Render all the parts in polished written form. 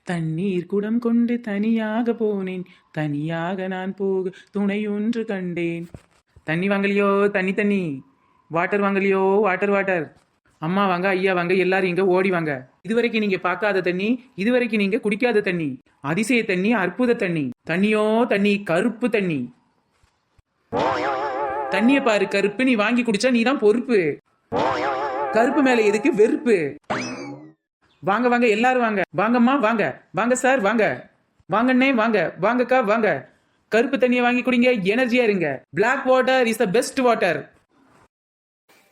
தண்ணீர் குடம் கொண்டு தனியாக போனேன், தனியாக நான் போக துணையொன்று கண்டேன். தண்ணி வாங்கலையோ தண்ணி தண்ணி, வாட்டர் வாங்கலையோ வாட்டர் வாட்டர். அம்மா வாங்க, ஐயா வாங்க, எல்லாரும் இங்க ஓடி வாங்க. இதுவரைக்கும் நீங்க பார்க்காத தண்ணி, இதுவரைக்கும் நீங்க குடிக்காத தண்ணி, அதிசய தண்ணி, அற்புத தண்ணி. தண்ணியோ தண்ணி, கருப்பு தண்ணி. தண்ணிய பாரு கருப்பு, நீ வாங்கி குடிச்சா நீ தான் பொறுப்பு. கருப்பு மேல எதுக்கு வெறுப்பு? வாங்க வாங்க எல்லாரும் வாங்க. வாங்கம்மா வாங்க, வாங்க சார் வாங்க, வாங்கண்ணே வாங்க, வாங்கக்கா வாங்க. கருப்பு தண்ணியை வாங்கி குடிங்க, எனர்ஜியா இருங்க. Black water is the best water.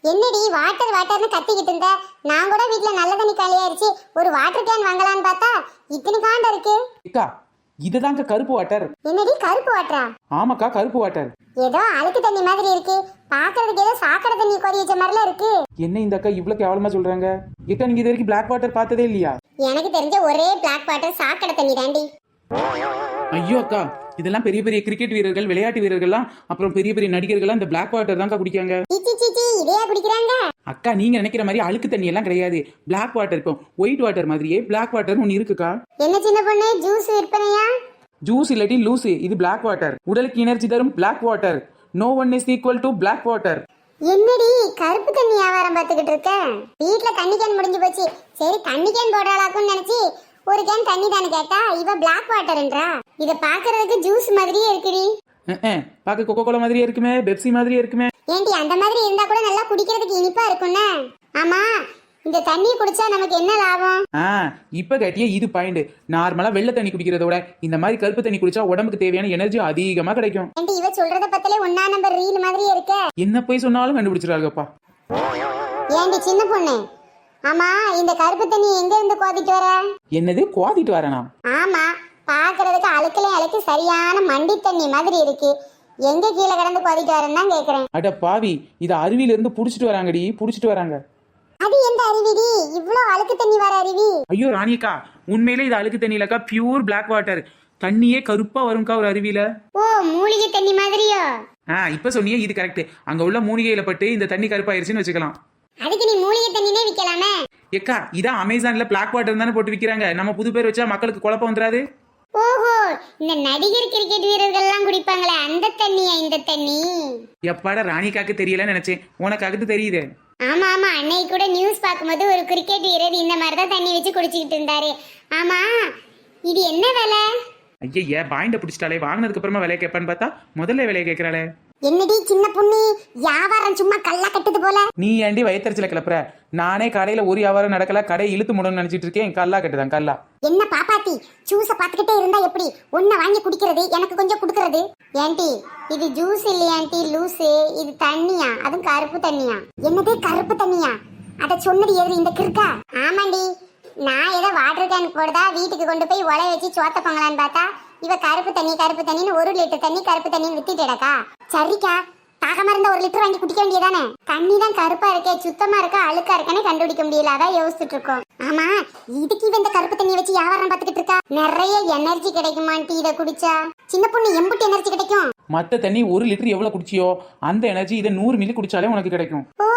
என்னடி வாட்டர் வாட்டர்னு கத்திக்கிட்டு இருந்த? நான் கூட வீட்ல நல்ல தண்ணி காலியாயிருச்சு, ஒரு வாட்டர் கேன் வாங்கலான்னு பார்த்தா இத்தனை காண்ட இருக்கு. அக்கா இதுதாங்க கருப்பு வாட்டர். என்னடி கருப்பு வாட்டரா? ஆமாக்கா கருப்பு வாட்டர். ஏதோ அழுக்கு தண்ணி மாதிரி இருக்கு, பாக்குறதுக்கு ஏதோ சாக்கடை தண்ணி கொதி வச்ச மாதிரில இருக்கு. என்ன இந்த அக்கா இவ்வளவு கேவலமா சொல்றாங்க? அக்கா நீங்க இது வரைக்கும் பிளாக் வாட்டர் பார்த்ததே இல்லையா? எனக்கு தெரிஞ்ச ஒரே பிளாக் வாட்டர் சாக்கடை தண்ணி தாண்டி. ஐயோ அக்கா, இதெல்லாம் பெரிய பெரிய கிரிக்கெட் வீரர்கள், விளையாட்டு வீரர்கள்லாம், அப்புறம் பெரிய பெரிய நடிகர்கள்லாம் இந்த பிளாக் வாட்டர் தான்க்கா குடிக்காங்க. இதையா குடிக்கிறாங்க? அக்கா நீங்க நினைக்கிற மாதிரி அழுக்கு தண்ணி எல்லாம் கிடையாது. பிளாக் வாட்டர் இருக்கும், ஒயிட் வாட்டர் மாதிரியே பிளாக் வாட்டர் ஒன்னு இருக்குக்கா. என்ன சின்ன பொண்ணு, ஜூஸ் விற்பனையா? ஜூஸ் இல்லாட்டி லூசு, இது பிளாக் வாட்டர். உடலுக்கு எனர்ஜி தரும் black water. No one is equal to black water. என்னடி கருப்பு தண்ணி வியாபாரம் பார்த்துக்கிட்டு இருக்க? வீட்டுல தண்ணி கேன் முடிஞ்சு போச்சு, சரி தண்ணி கேன் போடுறாளாக்குன்னு நினைச்சு ஒரு கேன் தண்ணி தானே கேட்டா, இவ பிளாக் வாட்டர்ன்றா. இத பாக்குறதுக்கு ஜூஸ் மாதிரியே இருக்குடி. பாக்க கொக்கோ கோலா மாதிரியே இருக்குமே, பெப்சி மாதிரியே இருக்குமே. ஏண்டி அந்த மாதிரி இருந்தா கூட நல்லா குடிக்கிறதுக்கு இனிப்பா இருக்கும்னே. ஆமா, இந்த தண்ணி குடிச்சா நமக்கு என்ன லாபம்? இப்ப கேட்டியே இது பாயிண்ட். நார்மலா வெள்ளை தண்ணி குடிக்கிறத விட இந்த மாதிரி கருப்பு தண்ணி குடிச்சா உடம்புக்கு தேவையான எனர்ஜி அதிகமா கிடைக்கும். ஏண்டி இவ சொல்றத பத்தலே ஒண்ணா நம்பர் ரீல் மாதிரியே இருக்கே. என்ன போய் சொன்னாலும் கண்டுபிடிச்சிருக்காங்கப்பா. ஏண்டி சின்ன பொண்ணு, ஆமா இந்த கருப்பு தண்ணி எங்க இருந்து கோதிட்டு வர? என்னது கோதிட்டு வரனா? ஆமா, பாக்குறதுக்கு அழுக்கலையும் அழுக்கு சரியான மண்டி தண்ணி மாதிரி இருக்கு. எங்க கீழே கிடந்து கோதிட்டு வரேன்னு தான் கேக்குறேன். அட பாவி, இத அருவியில இருந்து புடிச்சிட்டு வராங்கடி, புடிச்சிட்டு வராங்க. அது எந்த அருவிடி? இவ்ளோ அழுக்கு தண்ணி வர அருவி? ஐயோ ராணியக்கா, உண்மையிலே இது அழுக்கு தண்ணி இல்லக்கா, பியூர் பிளாக் வாட்டர். தண்ணியே கருப்பா வரும்க்கா ஒரு அருவியில. ஓ, மூலிகை தண்ணி மாதிரியா? இப்ப சொன்னியே இது கரெக்ட். அங்க உள்ள மூலிகையில பட்டு இந்த தண்ணி கருப்பாயிருச்சுன்னு வச்சுக்கலாம். அதுக்கு நீ மூலிகை தண்ணினே விக்கலாமே. ஏக்கா இதான் அமேசான்ல பிளாக் வாட்டர் தானே போட்டு விக்கிறாங்க. நம்ம புது பேர் வச்சா மக்களுக்கு குழப்பம் வந்துடாது. ஓஹோ, இந்த நடிகர் கிரிக்கெட் வீரர்கள் எல்லாம் குடிப்பாங்களே அந்த தண்ணியா இந்த தண்ணி? எப்பாட ராணிக்காக்கு தெரியலன்னு நினைச்சேன், உனக்காகத்து தெரியுது. ஆமா ஆமா, அன்னைக்கு கூட நியூஸ் பார்க்கும்போது ஒரு கிரிக்கெட் வீரர் இந்த மாதிரிதான் தண்ணி வச்சு குடிச்சுக்கிட்டு இருந்தாரு. ஆமா, இது என்ன விலை? ஐயா பாயிண்ட பிடிச்சிட்டாலே, வாங்கினதுக்கு அப்புறமா விலைய கேட்பான்னு பார்த்தா முதல்ல விலைய கேட்கறாளே. என்னடி சின்ன பொண்ணு, வியாபாரம் சும்மா கல்லா கட்டுது போல. நீ ஏண்டி வயிற்றுல கிளப்புற? நானே கடையில ஒரு வியாபாரம் நடக்கல, கடை இழுத்து முடன்னு நினைச்சிட்டு இருக்கேன். கல்லா கட்டுதான் கல்லா. என்ன பாப்பாத்தி, ஜூஸ பாத்துக்கிட்டே இருந்தா எப்படி? ஒன்ன வாங்கி குடிக்கிறது, எனக்கு கொஞ்சம் குடுக்கறது. ஏன்டி இது ஜூஸ் இல்லையாண்டி, லூசு. இது தண்ணியா, அதுவும் கருப்பு தண்ணியா. என்னது கருப்பு தண்ணியா? அத சொன்னது எது இந்த கிறுக்கா? ஆமாண்டி, நான் ஏதோ வாட்டர் கேன் போடுதா வீட்டுக்கு கொண்டு போய் உலை வச்சு சோத்த பொங்கலான்னு பார்த்தா இவ கருப்பு தண்ணின்னு 1 லிட்டர் தண்ணி கருப்பு தண்ணின்னு வித்துட்டேடக்கா. சரிக்கா, தாகமா இருந்தா 1 லிட்டர் வாங்கி குடிக்க வேண்டியதானே? தண்ணி தான் கருப்பா இருக்கே, சுத்தமா இருக்கா அழுக்கா இருக்கானே கண்டுபிடிக்க முடியல, அதான் யோசிச்சுட்டு இருக்கோம். ஆமா, இதுக்கு இவ இந்த கருப்பு தண்ணியை வச்சு வியாபாரம் பார்த்துக்கிட்டு இருக்கா. நிறைய எனர்ஜி கிடைக்குமான்ட்டு இதை குடிச்சா? சின்ன பொண்ணு, எம்புட்டு எனர்ஜி கிடைக்கும்? மத்த தண்ணி 1 லிட்டர் எவ்வளவு குடிச்சியோ அந்த எனர்ஜி இதை 100 மில்லி குடிச்சாலே உனக்கு கிடைக்கும். ஓ,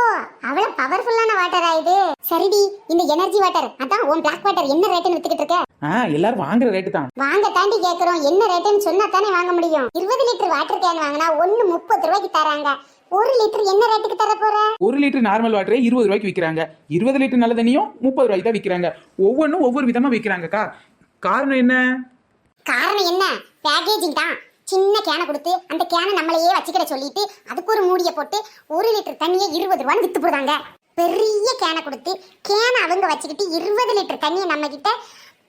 அவ்வளவு பவர்ஃபுல்லான வாட்டரா இது? சரிடி, இந்த எனர்ஜி வாட்டர் அதான் உன் பிளாக் வாட்டர் என்ன ரேட்னு வித்துக்கிட்டு இருக்க? எல்லாரும் வாங்குற ரேட்டு தான். வாங்க தாண்டி கேக்குறோம், என்ன ரேட்னு சொன்னா தானே வாங்க முடியும். 20 லிட்டர் வாட்டர் கேன் வாங்கினா 1 30 ரூபாய்க்கு தராங்க. 1 லிட்டர் என்ன ரேட்டுக்கு தர போற? 1 லிட்டர் நார்மல் வாட்டரே 20 ரூபாய்க்கு விற்கிறாங்க. 20 லிட்டர் நல்ல தண்ணியும் 30 ரூபாய்க்கு தான் விற்கிறாங்க. ஒவ்வொன்றும் ஒவ்வொரு விதமா விற்கிறாங்கக்கா. காரணம் என்ன? காரணம் என்ன? பேக்கேஜிங் தான். சின்ன கேனை கொடுத்து அந்த கேனை நம்மளையே வச்சுக்கிட சொல்லிட்டு அதுக்கு ஒரு மூடியை போட்டு 1 லிட்டர் தண்ணியை 20 ரூபான்னு வித்து போடுறாங்க. பெரிய கேனை கொடுத்து கேனை அவங்க வச்சுக்கிட்டு 20 லிட்டர் தண்ணியை நம்ம கிட்ட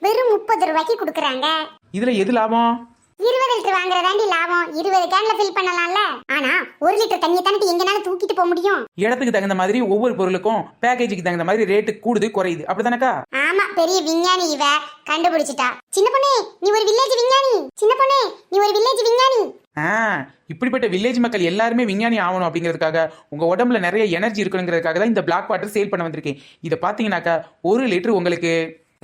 வெறும் 30 ரூபாய்க்கு கொடுக்குறாங்க. இதுல எது லாபம்? 20 லிட்டர் வாங்குறதாண்டி லாபம். 20 கேன்ல ஃபில் பண்ணலாம்ல. ஆனா 1 லிட்டர் தண்ணியை தானே எங்கனாலும் தூக்கிட்டு போக முடியும். இடத்துக்கு தகுந்த மாதிரி ஒவ்வொரு பொருளுக்கும் பேக்கேஜுக்கு தகுந்த மாதிரி ரேட்டு கூடுது குறையுது, அப்படிதானக்கா? ஆமா, பெரிய விஞ்ஞானி இவ கண்டுபிடிச்சிட்டா. சின்ன பொண்ணே, நீ ஒரு வில்லேஜ் விஞ்ஞானி. சின்ன பொண்ணே, நீ ஒரு வில்லேஜ் விஞ்ஞானி. இப்படிப்பட்ட வில்லேஜ் மக்கள் எல்லாருமே விஞ்ஞானி ஆகணும் அப்படிங்கிறதுக்காக, உங்க உடம்புல நிறைய எனர்ஜி இருக்கணுங்கிறதுக்காக தான் இந்த பிளாக் வாட்டர் சேல் பண்ண வந்திருக்கேன். இதை பாத்தீங்கன்னாக்கா 1 லிட்டர் உங்களுக்கு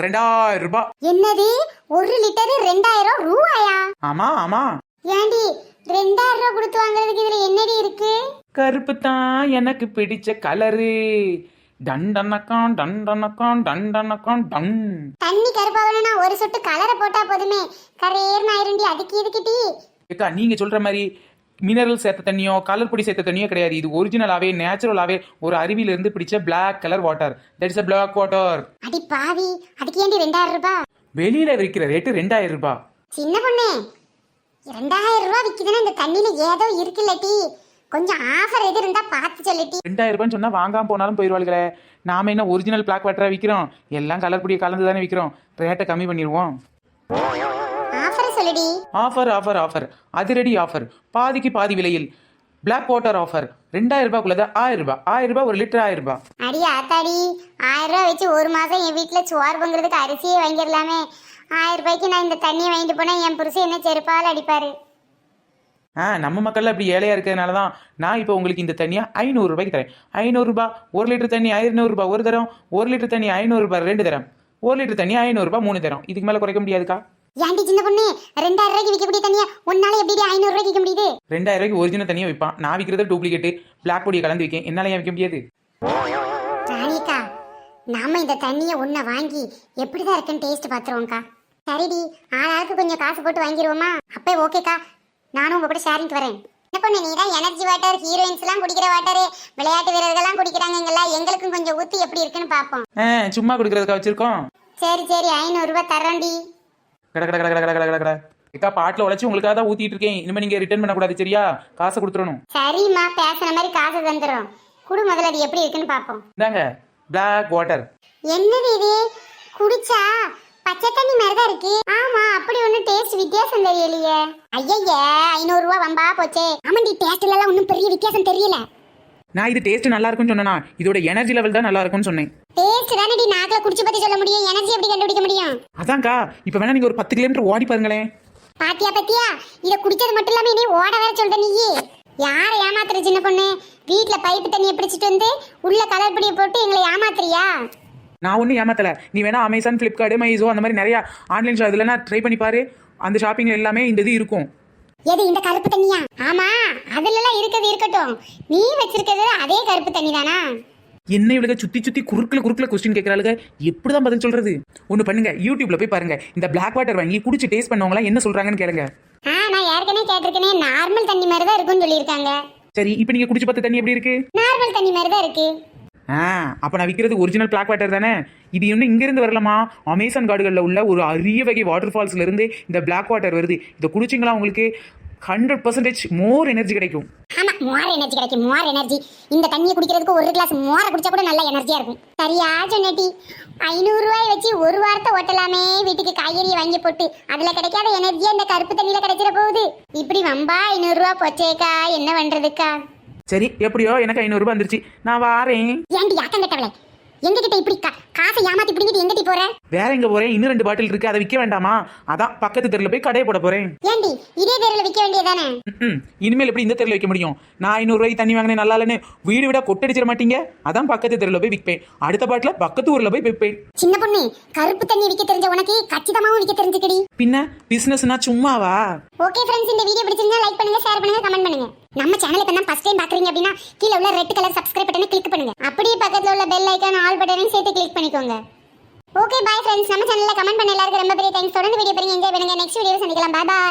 2000 ரூபாய். என்னது, 1 லிட்டர் 2000 ரூபாயா? ஆமா ஆமா. ஏண்டி 2000 ரூபாய் கொடுத்து வாங்குறதுக்கு இதுல என்னடி இருக்கு? கருப்பு தான் எனக்கு பிடிச்ச கலரு, டண்டனக்கான் டண்டனக்கான் டண்டனக்கான் டன். தண்ணி கருப்பாகணும்னா ஒரு சொட்டு கலரை போட்டா போதுமே, கரேர்னு ஆயிருண்டி. அதுக்கு இதுக்கிட்டி ஏக்கா நீங்க சொல்ற மாதிரி மினரல் சேர்த்த தண்ணியோ கலர் பொடி சேர்த்த தண்ணியோ கிடையாது. இது ஒரிஜினலாவே நேச்சுரலாவே ஒரு அருவியில இருந்து பிடிச்ச black colour water. That is a black water. அடி பாவி, அதுக்கு ஏண்டி 2000 ரூபாய்? வெளியில விற்கிற ரேட்டு 2000 ரூபாய். சின்ன பொண்ணு, 2000 ரூபாய் விக்குதுன்னா இந்த தண்ணியில ஏதோ இருக்குல்லட்டி. கொஞ்சம் ஆஃபர் எது இருந்தா பார்த்து சொல்லிட்டி. 2000 ரூபான்னு சொன்னா வாங்காம போனாலும் போயிடுவாளுகளே. நாம என்ன ஒரிஜினல் பிளாக் வாட்டரா விற்கிறோம்? எல்லாம் கலர் பொடியை கலந்து தானே விற்கிறோம். ரேட்டை கம்மி பண்ணிடுவோம். ஆஃபர் சொல்லுடி. ஆஃபர் ஆஃபர் ஆஃபர் அதிரடி ஆஃபர். பாதிக்கு பாதி விலையில் பிளாக் வாட்டர் ஆஃபர். 2000 ரூபாய்க்குள்ளது 1000 ரூபாய். 1000 ரூபாய் ஒரு லிட்டர் 1000 ரூபாய். அடி ஆத்தாடி, 1000 ரூபாய் வச்சு ஒரு மாசம் என் வீட்டுல சோறு பொங்குறதுக்கு அரிசியே வாங்கிடலாமே. 1000 ரூபாய்க்கு நான் இந்த தண்ணியை வாங்கிட்டு போனா என் புருஷன் என்ன செருப்பால் அடிப்பாரு. நம்ம மக்கள் அப்படி ஏழையா இருக்கிறதுனால தான் நான் இப்போ உங்களுக்கு இந்த தண்ணியை 500 ரூபாய்க்கு தரேன். 500 ரூபாய். 1 லிட்டர் தண்ணி 500 ரூபாய் ஒரு தரம். 1 லிட்டர் தண்ணி 500 ரூபாய் 2 தரம். 1 லிட்டர் தண்ணி 500 ரூபாய் 3 தரம். இதுக்கு மேல குறைக்க முடியாதுக்கா. ஏன்டி சின்ன பொண்ணு, 2000 ரூபாய்க்கு விற்கக்கூடிய தண்ணியை உன்னால எப்படி 500 ரூபாய்க்கு விற்க முடியுது? 2000 ரூபாய்க்கு ஒரிஜினல் தண்ணியை விற்பான். நான் விற்கிறது டூப்ளிகேட் பிளாக் பொடியை கலந்து விற்கேன். என்னால ஏன் விற்க முடியாது? ராணிக்கா, நாம இந்த தண்ணியை ஒன்ன வாங்கி எப்படிதான் இருக்குன்னு டேஸ்ட் பாத்துருவோம்க்கா. சரிடி, ஆளாளுக்கு கொஞ்சம் காசு போட்டு வாங்கிடுவோமா? அப்பே ஓகேக்கா, நானும் உங்க கூட ஷேரிங் வரேன். என்ன பொண்ணு, நீ தான் எனர்ஜி வாட்டர், ஹீரோயின்ஸ் எல்லாம் குடிக்கிற வாட்டரு, விளையாட்டு வீரர்கள்லாம் குடிக்கிறாங்கல்ல, எங்களுக்கும் கொஞ்சம் ஊத்தி எப்படி இருக்குன்னு பாப்போம். சும்மா குடுக்கறதுக்கா வச்சிருக்கோம். சரி சரி, 500 ரூபாய் தரேன்டி. கட கட கட கட கட கட கட ஏக்கா பாட்டில் உழைச்சி உங்களுக்காக தான் ஊத்திட்டு இருக்கேன். இனிமே நீங்க ரிட்டர்ன் பண்ணக்கூடாது, சரியா? காசை கொடுத்துடணும். சரிம்மா, பேசுற மாதிரி காசு தந்துடும். குடு, முதல்ல அது எப்படி இருக்குன்னு பாப்போம். இந்தாங்க பிளாக் வாட்டர். என்னது இது? குடிச்சா பச்சை தண்ணி மாதிரி தான் இருக்கு. ஆமா, அப்படி ஒண்ணு டேஸ்ட் வித்தியாசம் தெரியலையே. ஐயய்ய, 500 ரூபாய் வம்பா போச்சே. ஆமாண்டி, டேஸ்ட்ல எல்லாம் ஒன்றும் பெரிய வித்தியாசம் தெரியல. நான் இது டேஸ்ட் நல்லா இருக்கும்னு சொன்னா, இதோட எனர்ஜி லெவல் தான் நல்லா இருக்கும்னு சொன்னேன். டேஸ்ட் தானடி நாக்குல குடிச்சு பத்தி சொல்ல முடியும், எனர்ஜி எப்படி கண்டுபிடிக்க முடியும்? அதான்க்கா, இப்போ வேணா நீங்க ஒரு 10 கிலோமீட்டர் ஓடி பாருங்களேன். பாத்தியா பாத்தியா, இத குடிச்சது மட்டும் இல்லாம நீ ஓட வேற சொல்ற. நீ யாரை ஏமாத்துற சின்ன பொண்ணு? வீட்டுல பைப்பு தண்ணியை பிடிச்சிட்டு வந்து உள்ள கலர் பொடியை போட்டு எங்களை ஏமாத்துறியா? நான் ஒன்றும் ஏமாத்தல. நீ வேணா அமேசான், ஃப்ளிப்கார்ட், மைசோ அந்த மாதிரி நிறைய ஆன்லைன் இதுல ட்ரை பண்ணி பாரு. அந்த ஷாப்பிங்ல எல்லாமே இந்த இது இருக்கும். எது, இந்த கருப்பு தண்ணியா? ஆமா, அதுல எல்லாம் இருக்கிறது இருக்கட்டும். நீ வச்சிருக்கிறது அதே கருப்பு தண்ணி தானா? என்ன இவளுக சுத்தி சுத்தி குறுக்குல கொஸ்டின் கேட்கறாளுங்க. எப்படிதான் பதில் சொல்றது? ஒண்ணு பண்ணுங்க, யூடியூப்ல போய் பாருங்க. இந்த பிளாக் வாட்டர் வாங்கி குடிச்சு டேஸ்ட் பண்ணவங்களா என்ன சொல்றாங்கன்னு கேளுங்க. நான் ஏற்கனவே கேட்டிருக்கேனே, நார்மல் தண்ணி மாதிரி தான் இருக்கும்னு சொல்லியிருக்காங்க. சரி, இப்போ நீங்க குடிச்சு பார்த்த தண்ணி எப்படி இருக்கு? நார்மல் தண்ணி மாதிரி தான் இருக்கு. அப்ப நான் விற்கிறது ஒரிஜினல் பிளாக் வாட்டர் தானே. இது இன்னும் இங்க இருந்து வரலாமா? அமேசான் காடுகளில் உள்ள ஒரு அரிய வகை வாட்டர் ஃபால்ஸ்ல இருந்து இந்த பிளாக் வாட்டர் வருது. இதை குடிச்சிங்களா உங்களுக்கு 100% மோர் எனர்ஜி கிடைக்கும். ஆமா, மோர் எனர்ஜி கிடைக்கும். மோர் எனர்ஜி. இந்த தண்ணியை குடிக்கிறதுக்கு ஒரு கிளாஸ் மோரை குடிச்சா கூட நல்ல எனர்ஜியா இருக்கும். சரியா சொன்னடி. 500 ரூபாய் வச்சு ஒரு வாரத்தை ஓட்டலாமே. வீட்டுக்கு காய்கறியை வாங்கி போட்டு அதுல கிடைக்காத எனர்ஜியா இந்த கருப்பு தண்ணியில கிடைச்சிட போகுது. இப்படி வம்பா 500 ரூபாய் போச்சேக்கா, என்ன பண்றதுக்கா? சரி, எப்படியோ எனக்கு 500 ரூபாய் வந்துருச்சு. நான் வாரேன். ஏண்டி யாக்கம் கட்டவளே, எங்க கிட்ட இப்படி காசை ஏமாத்தி பிடிங்கிட்டு எங்கடி போற? வேற எங்க போறேன்? இன்னும் 2 பாட்டில் இருக்கு, அதை விற்க வேண்டாமா? அதான் பக்கத்து தெருல போய் கடையை போட போறேன். ஏண்டி இதே தெருல விற்க வேண்டியதானே? இனிமேல் எப்படி இந்த தெருல வைக்க முடியும்? நான் 500 ரூபாய் தண்ணி வாங்கினேன் நல்லா இல்லைன்னு வீடு விட கொட்டடிச்சிட மாட்டீங்க. அதான் பக்கத்து தெருல போய் விற்பேன். அடுத்த பாட்டில பக்கத்து ஊர்ல போய் விற்பேன். சின்ன பொண்ணு, கருப்பு தண்ணி விற்க தெரிஞ்ச உனக்கு கச்சிதமாவும் விற்க தெரிஞ்சுக்கடி. பின்ன பிசினஸ்னா சும்மாவா? ஓகே ஃப்ரெண்ட்ஸ், இந்த வீடியோ பிடிச்சிருந்தா லைக் பண்ணுங்க, ஷேர் பண்ணுங்க, கமெண்ட் பண்ணுங்க. நம்ம சேனலை இப்ப தான் ஃபர்ஸ்ட் டைம் பாக்குறீங்க அப்படின்னா கீழ உள்ள ரெட் கலர் சப்ஸ்கிரைப் பட்டனை கிளிக் பண்ணுங்க. அப்படியே பக்கத்துல உள்ள பெல் ஐகான் ஆல் பட்டனையும் சேர்த்து கிளிக் பண்ணிக்கோங்க. Okay, bye friends. நம்ம சேனல்ல கமெண்ட் பண்ண எல்லாருக்கும் ரொம்ப பெரிய தேங்க்ஸ். தொடர்ந்து வீடியோ பாருங்க, என்ஜாய் பண்ணுங்க. நெக்ஸ்ட் வீடியோல சந்திக்கலாம். Bye by.